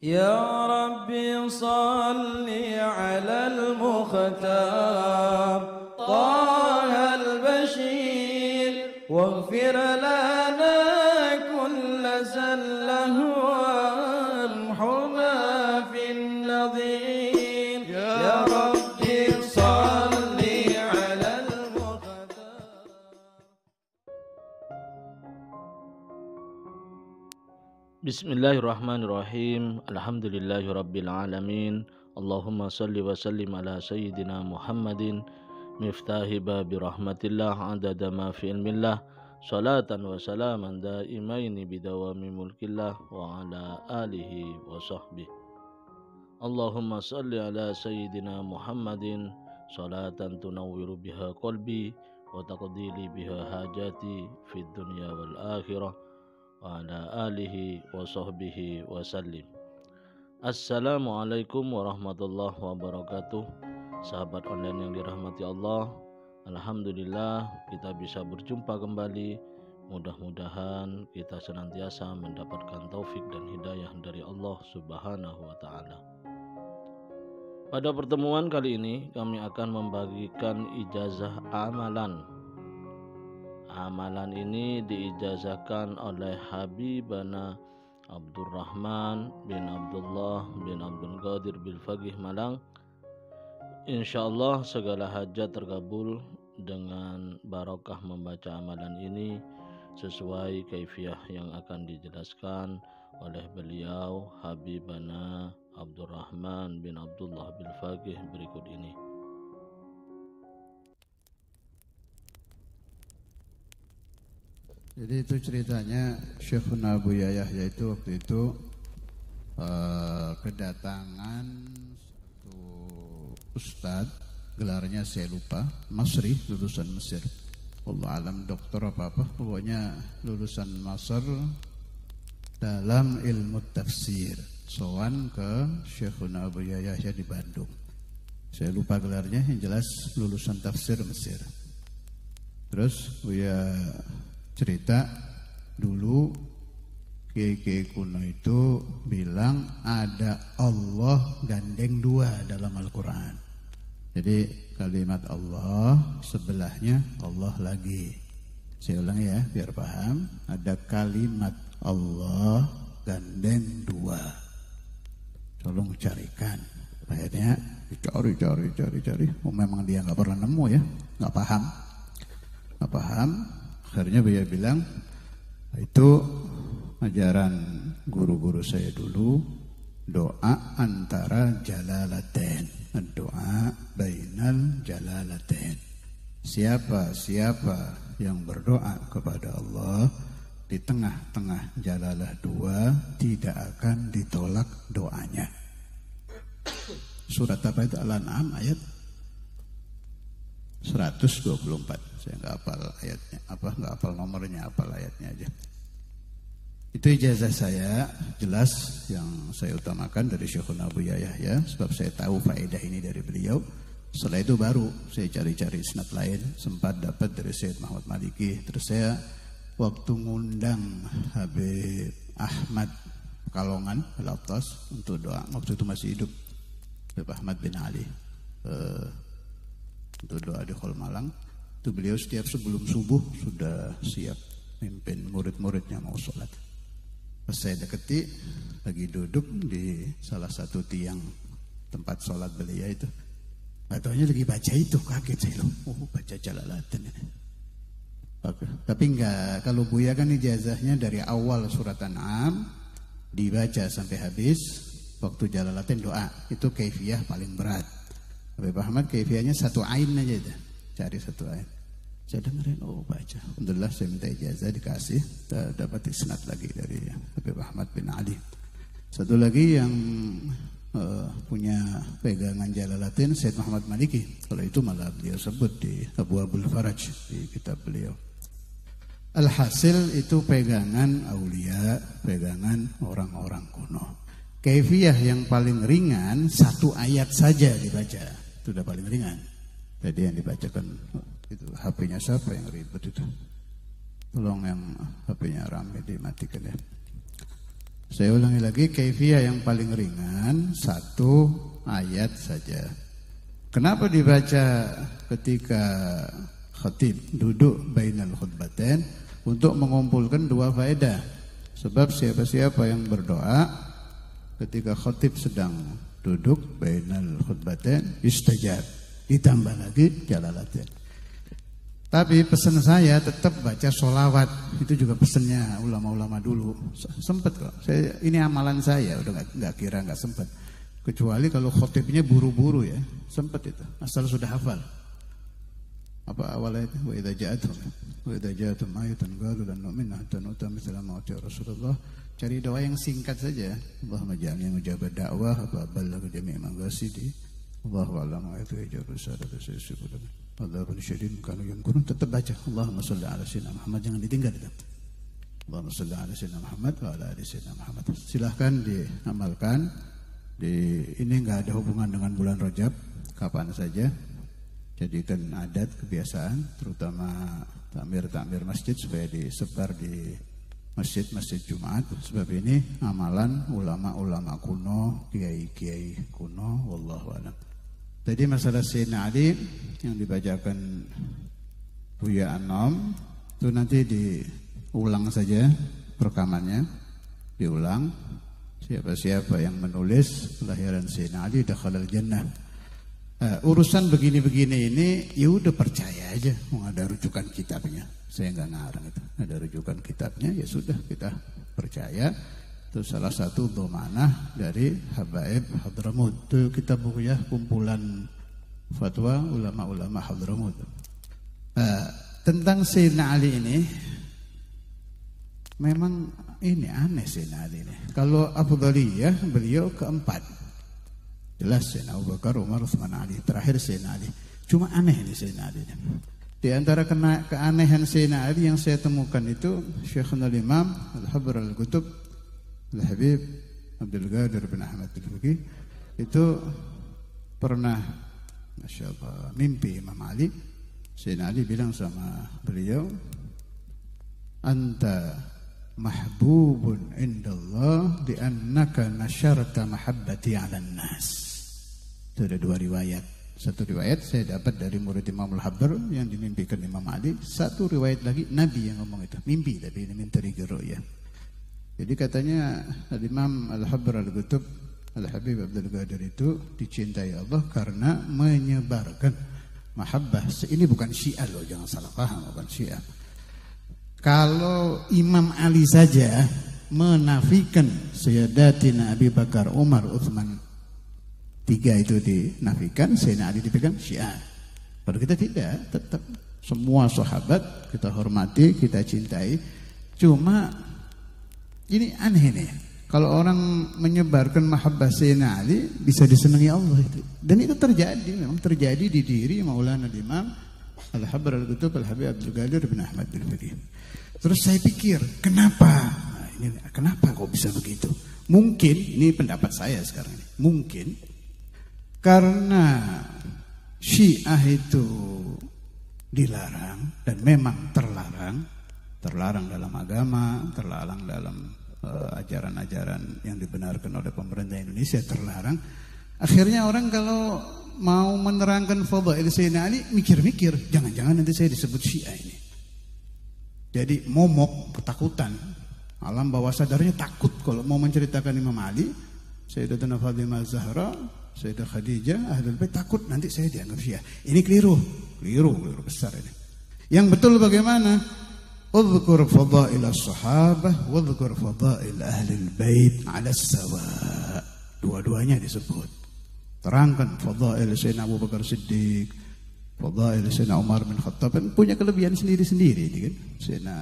يا ربي صل على المختار طه البشير واغفر لنا كل زله وامحنا في النظير يا ربي صل على المختار. Bismillahirrahmanirrahim. Alhamdulillahirabbil alamin. Allahumma salli wa sallim ala sayyidina Muhammadin miftahi babi rahmatillah adada ma fi ilmillah salatan wa salaman daimaini bidawami mulkillah wa ala alihi wa sahbihi. Allahumma salli ala sayyidina Muhammadin salatan tunawwiru biha qalbi wa taqdili biha hajati fid dunya wal akhirah wa ala alihi wa sahbihi wa sallim. Assalamualaikum warahmatullahi wabarakatuh. Sahabat online yang dirahmati Allah, alhamdulillah kita bisa berjumpa kembali. Mudah-mudahan kita senantiasa mendapatkan taufik dan hidayah dari Allah Subhanahu wa taala. Pada pertemuan kali ini kami akan membagikan ijazah amalan. Amalan ini diijazahkan oleh Habibana Abdurrahman bin Abdullah bin Abdul Qadir bil Faqih Malang. Insyaallah segala hajat terkabul dengan barokah membaca amalan ini sesuai kaifiyah yang akan dijelaskan oleh beliau Habibana Abdurrahman bin Abdullah bil Faqih berikut ini. Jadi itu ceritanya Syekhuna Buya Yahya itu waktu itu kedatangan satu ustadz, gelarnya saya lupa, Masri, lulusan Mesir. Allah alam doktor apa-apa, pokoknya lulusan Masr dalam ilmu tafsir. Sowan ke Syekhuna Buya Yahya di Bandung. Saya lupa gelarnya, yang jelas lulusan tafsir Mesir. Terus Buya cerita dulu Kiai kuno itu bilang ada Allah gandeng dua dalam Al-Quran. Jadi kalimat Allah sebelahnya Allah lagi. Saya ulang ya biar paham. Ada kalimat Allah gandeng dua. Tolong carikan ayatnya. Cari. Memang dia nggak pernah nemu ya, nggak paham. Akhirnya dia bilang, itu ajaran guru-guru saya dulu, doa antara jalalatain, doa bainal jalalatain. Siapa yang berdoa kepada Allah di tengah-tengah jalalah dua, tidak akan ditolak doanya. Surat apa itu? Al-An'am ayat 124. Saya nggak hafal ayatnya, nggak hafal nomornya, hafal ayatnya aja. Itu ijazah saya, jelas yang saya utamakan dari Syekhuna Buya Yahya, sebab saya tahu faedah ini dari beliau. Setelah itu baru saya cari-cari isnad lain, sempat dapat dari Syed Muhammad Maliki. Terus saya waktu ngundang Habib Ahmad Pekalongan Al-Attas untuk doa, waktu itu masih hidup, Habib Ahmad bin Ali, untuk doa di Khol Malang. Itu beliau setiap sebelum subuh sudah siap mimpin murid-muridnya mau sholat. Pas saya deketi, lagi duduk di salah satu tiang tempat sholat beliau itu, gak taunya lagi baca itu, kaget saya loh, baca Jalalatain ini. Tapi enggak, kalau Buya kan ijazahnya dari awal surat An'am dibaca sampai habis. Waktu Jalalatain doa, itu kaifiyah paling berat. Habib Ahmad kaifiyahnya satu ain aja itu. Cari satu ayat. Saya dengerin, baca. Alhamdulillah saya minta ijazah dikasih, dapat isnad lagi dari Habib Ahmad bin Ali. Satu lagi yang punya pegangan Jalalatain, Syed Muhammad Maliki. Kalau itu malah beliau sebut di Abwaabul Faraj di kitab beliau. Alhasil itu pegangan aulia, pegangan orang-orang kuno. Kaifiyah yang paling ringan satu ayat saja dibaca, itu udah paling ringan. Jadi yang dibacakan itu HP-nya siapa yang ribet itu? Tolong yang HP-nya rame dimatikan ya. Saya ulangi lagi, kaifiyah yang paling ringan 1 ayat saja. Kenapa dibaca ketika khatib duduk bainal khutbatain? Untuk mengumpulkan 2 faedah. Sebab siapa-siapa yang berdoa ketika khatib sedang duduk bainal khutbatain istajab. Ditambah lagi jalalatain. Tapi pesan saya tetap baca sholawat. Itu juga pesannya ulama-ulama dulu. Sempet kok. Ini amalan saya. Udah nggak kira nggak sempet. Kecuali kalau khotibnya buru-buru ya. Sempet itu. Asal sudah hafal. Apa awalnya itu? Wa idza ja'atum ayatan qalu lan nu'mina hatta nu'ta mithla ma utiya Rasulullah. Cari doa yang singkat saja. Allahumma ja'alni mujabad da'wah apa balagha jami' maqasidi. Allahu a'lam wa yata'ajjalu sadaqatu sayyidina. Adzabun syadid kalau yang kurang tetap baca Allahumma shalli ala sayyidina Muhammad, jangan ditinggal itu. Allahumma shalli ala sayyidina Muhammad wa ala ali sayyidina Muhammad. Silahkan diamalkan. Ini enggak ada hubungan dengan bulan Rajab, kapan saja. Jadikan adat kebiasaan, terutama takmir masjid supaya disebar di masjid-masjid Jumat. Sebab ini amalan ulama-ulama kuno, kiai-kiai kuno, wallahu a'lam. Tadi masalah Sayyidina Ali yang dibacakan Buya Anom itu nanti diulang saja rekamannya, diulang. Siapa-siapa yang menulis kelahiran Sayyidina Ali dakhalal jannah. Urusan begini-begini ini ya udah percaya aja, ada rujukan kitabnya. Saya nggak ngarang itu, ada rujukan kitabnya ya sudah kita percaya. Itu salah satu domanah dari Habaib Hadramut. Itu kitab buku ya, kumpulan fatwa ulama-ulama Hadramut. Tentang Sayyidina Ali ini, memang ini aneh Sayyidina Ali ini. Kalau Afdhaliyah beliau keempat. Jelas Sayyidina Abu Bakar, Umar, Utsman, Ali. Terakhir Sayyidina Ali. Cuma aneh ini Sayyidina Ali ini. Di antara keanehan Sayyidina Ali yang saya temukan itu Syekhul Imam Al-Habr Al-Qutub Al-Habib Abdul Qadir bin Ahmad Al-Fuqih itu pernah Masya Allah mimpi Imam Ali. Sayyidina Ali bilang sama beliau, anta mahbubun indallah li'annaka nasyarta mahabbati 'alan nas. Itu ada 2 riwayat. Satu riwayat saya dapat dari murid Imam Al-Habr yang dimimpikan Imam Ali. Satu riwayat lagi Nabi yang ngomong itu. Mimpi tapi ini minteri ya. Jadi katanya Imam Al-Habr Al-Qutub Al-Habib Abdul Qadir itu dicintai Allah karena menyebarkan mahabbah. Ini bukan Syiah loh, jangan salah paham, bukan Syiah. Kalau Imam Ali saja menafikan Sayyidatina Abi Bakar, Umar, Utsman, 3 itu dinafikan, Sayyidina Ali dipegang Syiah. Kalau kita tidak, tetap semua sahabat kita hormati, kita cintai. Cuma ini aneh nih. Kalau orang menyebarkan mahabbah Sayyidina Ali bisa disenangi Allah itu. Dan itu terjadi, memang terjadi di diri Maulana Imam Al-Habr Al-Qutub Al-Habib Abdul Qadir bin Ahmad Al-Fuqih. Terus saya pikir, kenapa? Kenapa kok bisa begitu? Mungkin, ini pendapat saya sekarang ini. Mungkin karena Syiah itu dilarang dan memang terlarang dalam agama, terlarang dalam ajaran-ajaran yang dibenarkan oleh pemerintah Indonesia, terlarang. Akhirnya orang kalau mau menerangkan fadhail Sayyidina Ali mikir-mikir, jangan-jangan nanti saya disebut Syiah ini. Jadi momok, ketakutan. Alam bawah sadarnya takut kalau mau menceritakan Imam Ali, Sayyidatuna Fatimah Zahra, Sayyidah Khadijah, Ahlul Bait, takut nanti saya dianggap Syiah. Ini keliru besar ini. Yang betul bagaimana? Udhkur fadail as-sahabah wadhkur fadail Ahlul Bait 'ala as-sawa. Dua-duanya disebut. Terangkan fadail Sayyidina Abu Bakar Siddiq, fadail Sayyidina Umar bin Khattab, punya kelebihan sendiri-sendiri ini kan. Sayyidina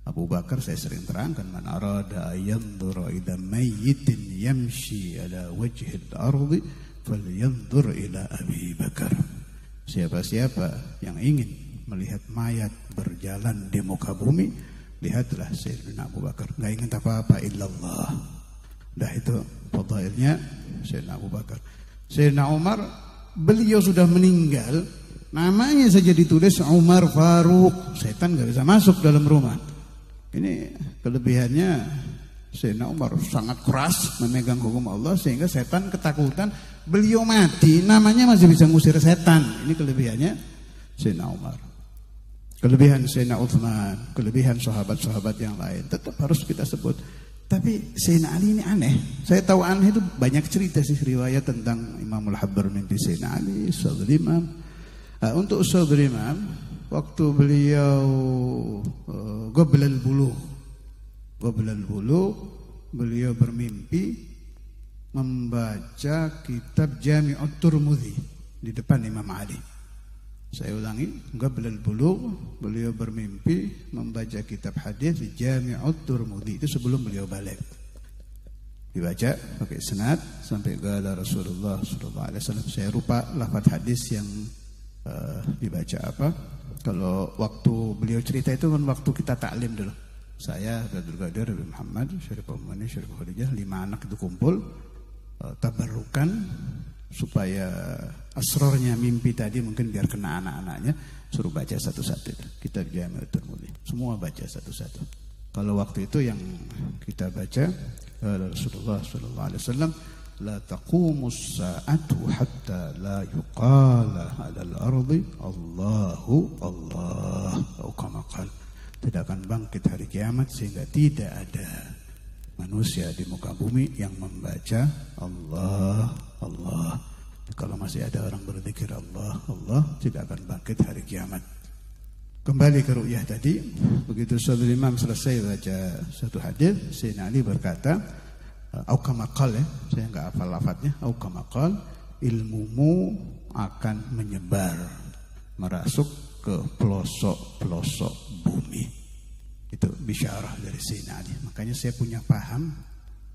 Abu Bakar saya sering terangkan, man arada ayanzura ila mayyitin yamshi ala wajhil ardi falyanzur ila Abi Bakar. Siapa-siapa yang ingin melihat mayat berjalan di muka bumi, lihatlah Sayyidina Abu Bakar. Enggak ingat apa-apa illallah. Dah itu fadailnya Sayyidina Abu Bakar. Sayyidina Umar, beliau sudah meninggal, namanya saja ditulis Umar Faruq. Setan enggak bisa masuk dalam rumah. Ini kelebihannya Sayyidina Umar sangat keras memegang hukum Allah sehingga setan ketakutan. Beliau mati, namanya masih bisa ngusir setan. Ini kelebihannya Sayyidina Umar. Kelebihan Sayyidina Utsman, kelebihan sahabat-sahabat yang lain tetap harus kita sebut. Tapi Sayyidina Ali ini aneh. Saya tahu aneh itu banyak cerita sih riwayat tentang Imamul Habbar mimpi Sayyidina Ali, Saudul Imam. Untuk Saudul Imam, waktu beliau Qoblal Bulugh, beliau bermimpi membaca kitab Jami'ut Tirmidzi di depan Imam Ali. Saya ulangi, Qoblal Bulugh, beliau bermimpi membaca kitab hadis Jami'ut Tirmidzi, itu sebelum beliau balik. Dibaca pakai senad sampai qala Rasulullah sallallahu alaihi wasallam. Saya lupa lafaz hadis yang dibaca apa. Kalau waktu beliau cerita itu kan waktu kita taklim dulu. Saya, Abdul Qadir, Habib Muhammad, Syarif Omani, Syarif Khadijah, 5 anak itu kumpul tabarukan supaya asrornya mimpi tadi mungkin biar kena anak-anaknya, suruh baca satu-satu kitab Jami'ut Tirmidzi. Semua baca satu-satu. Kalau waktu itu yang kita baca Rasulullah sallallahu alaihi wasallam, la taqumus sa'atu hatta la yuqala 'alal ardi Allahu Allah atau kama qala. Tidak akan bangkit hari kiamat sehingga tidak ada manusia di muka bumi yang membaca Allah, Allah. Kalau masih ada orang berzikir Allah, Allah, tidak akan bangkit hari kiamat. Kembali ke ru'yah tadi, begitu Saudul Imam selesai baca satu hadis, Sayyidina Ali berkata, au kama qala, saya enggak hafal lafadznya, au kama qala, ilmumu akan menyebar, merasuk ke pelosok-pelosok bumi. Itu bisyarah dari Sayyidina Ali. Makanya saya punya paham,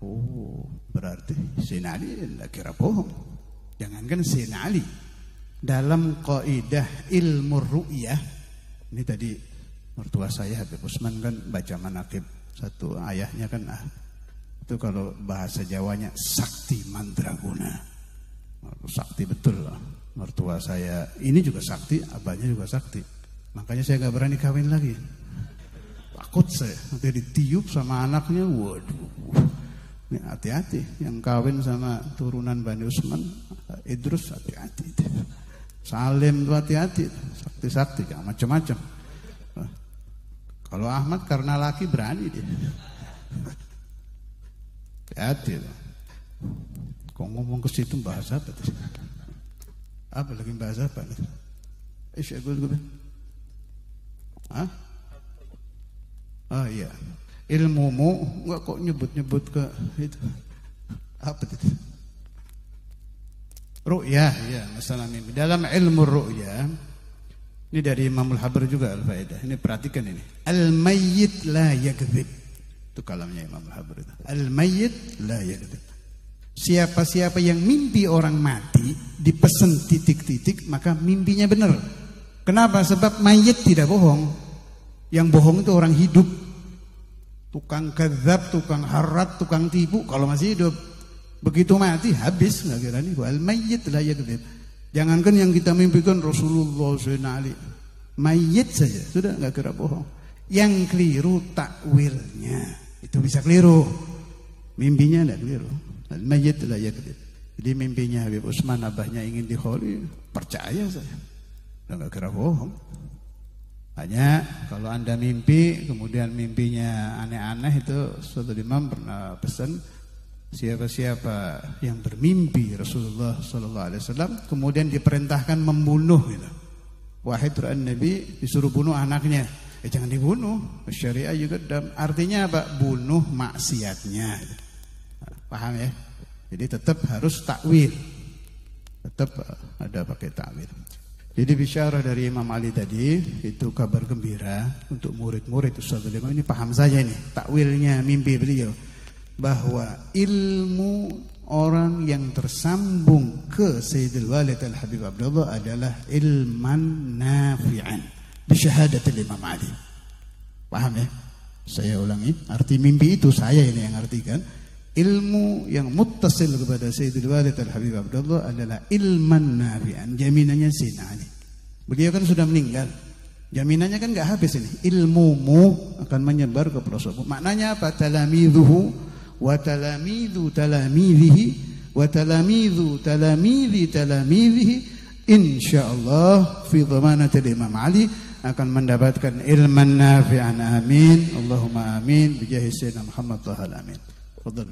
oh berarti Sayyidina Ali tidak kira bohong. Jangankan Sayyidina Ali, dalam kaidah ilmu ru'yah, ini tadi mertua saya Habib Utsman kan baca manaqib satu ayahnya kan, itu kalau bahasa Jawanya sakti mandraguna. Sakti betul lah. Mertua saya ini juga sakti, abahnya juga sakti. Makanya saya gak berani kawin lagi. Takut saya nanti ditiup sama anaknya. Waduh, ini hati-hati. Yang kawin sama turunan Bani Utsman, Idrus, hati-hati. Salim tuh hati-hati. Sakti-sakti, jangan macam-macam. Kalau Ahmad karena laki berani dia. Hati-hati. Kok ngomong ke situ bahasa apa tuh? Apa lagi bahasa apa nih? Gue. Hah? Ah iya. Ilmumu enggak kok nyebut-nyebut ke itu. Apa itu? Ru'yah, ya, masalah mimpi. Dalam ilmu ru'yah, ini dari Imamul Habbar juga al-faedah. Ini perhatikan ini. Al-mayyit la yakdzib. Itu kalamnya Imamul Habbar itu. Al-mayyit la yakdzib. Siapa-siapa yang mimpi orang mati dipesan titik-titik, maka mimpinya benar. Kenapa? Sebab mayit tidak bohong. Yang bohong itu orang hidup. Tukang kadzab, tukang harat, tukang tipu kalau masih hidup. Begitu mati habis, nggak kira nih. Wal mayyit la yakdzib. Jangankan yang kita mimpikan Rasulullah Sayyidina Ali, mayit saja sudah nggak kira bohong. Yang keliru takwilnya, itu bisa keliru. Mimpinya tidak keliru. Al mayyit la yakdzib. Jadi mimpinya Habib Utsman abahnya ingin dikholi, percaya saya. Nggak kira bohong. Hanya kalau Anda mimpi kemudian mimpinya aneh-aneh, itu suatu imam pernah pesan, siapa-siapa yang bermimpi Rasulullah sallallahu alaihi wasallam kemudian diperintahkan membunuh gitu. Wahid ra'an Nabi disuruh bunuh anaknya. Jangan dibunuh. Syariah juga artinya apa? Bunuh maksiatnya. Paham ya? Jadi tetap harus takwil. Tetap ada pakai takwil. Jadi bisyarah dari Imam Ali tadi itu kabar gembira untuk murid-murid Ustaz Imam ini, paham saja nih takwilnya mimpi beliau, bahwa ilmu orang yang tersambung ke Sayyidul Walid Al-Habib Abdullah adalah ilman nafi'an bisyahadatil Imam Ali. Paham ya? Saya ulangi, arti mimpi itu saya ini yang artikan. Ilmu yang muttasil kepada Sayyidul Walid Al-Habib Abdullah adalah ilman nafi'an, jaminannya Sayyidina Ali. Beliau kan sudah meninggal. Jaminannya kan nggak habis ini. Ilmumu akan menyebar ke pelosok. Maknanya apa? Talamidhuhu wa talamidhu talamidhihi wa talamidhu talamidhi talamidhihi insyaallah fi dhamanatil Imam Ali akan mendapatkan ilman nafi'an. Amin. Allahumma amin. Bijahi Sayyidina Muhammad Tahal amin. Fadhal.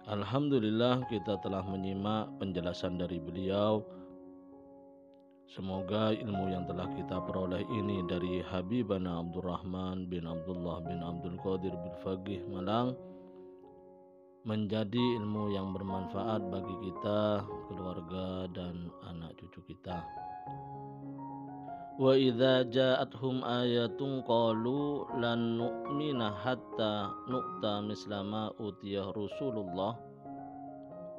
Alhamdulillah, kita telah menyimak penjelasan dari beliau. Semoga ilmu yang telah kita peroleh ini dari Habibana Abdurrahman bin Abdullah bin Abdul Qadir bin Faqih Malang menjadi ilmu yang bermanfaat bagi kita, keluarga, dan anak cucu kita. Wa idza ja'atuhum ayatun qalu lan nu'mina hatta nu'ta mislama utiyah Rasulullah.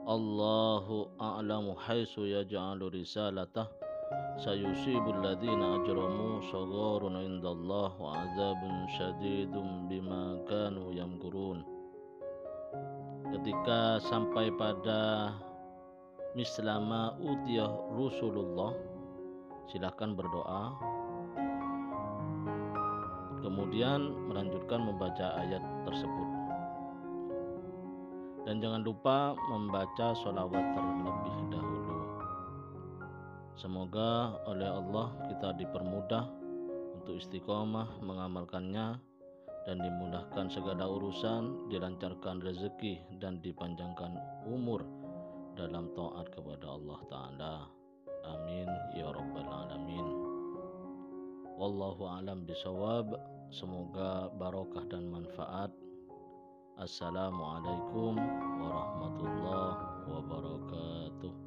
Allahu a'lamu haitsu yaj'alu risalatah. Sayusibul ladzina ajramu sagharun indallah wa 'adzabun syadidun bima kanu yamkurun. Ketika sampai pada mislama utiyah Rasulullah, silahkan berdoa, kemudian melanjutkan membaca ayat tersebut, dan jangan lupa membaca sholawat terlebih dahulu. Semoga oleh Allah kita dipermudah untuk istiqomah mengamalkannya, dan dimudahkan segala urusan, dilancarkan rezeki, dan dipanjangkan umur dalam taat kepada Allah Ta'ala. Amin ya rabbal alamin. Wallahu a'lam bisawab. Semoga barokah dan manfaat. Assalamualaikum warahmatullahi wabarakatuh.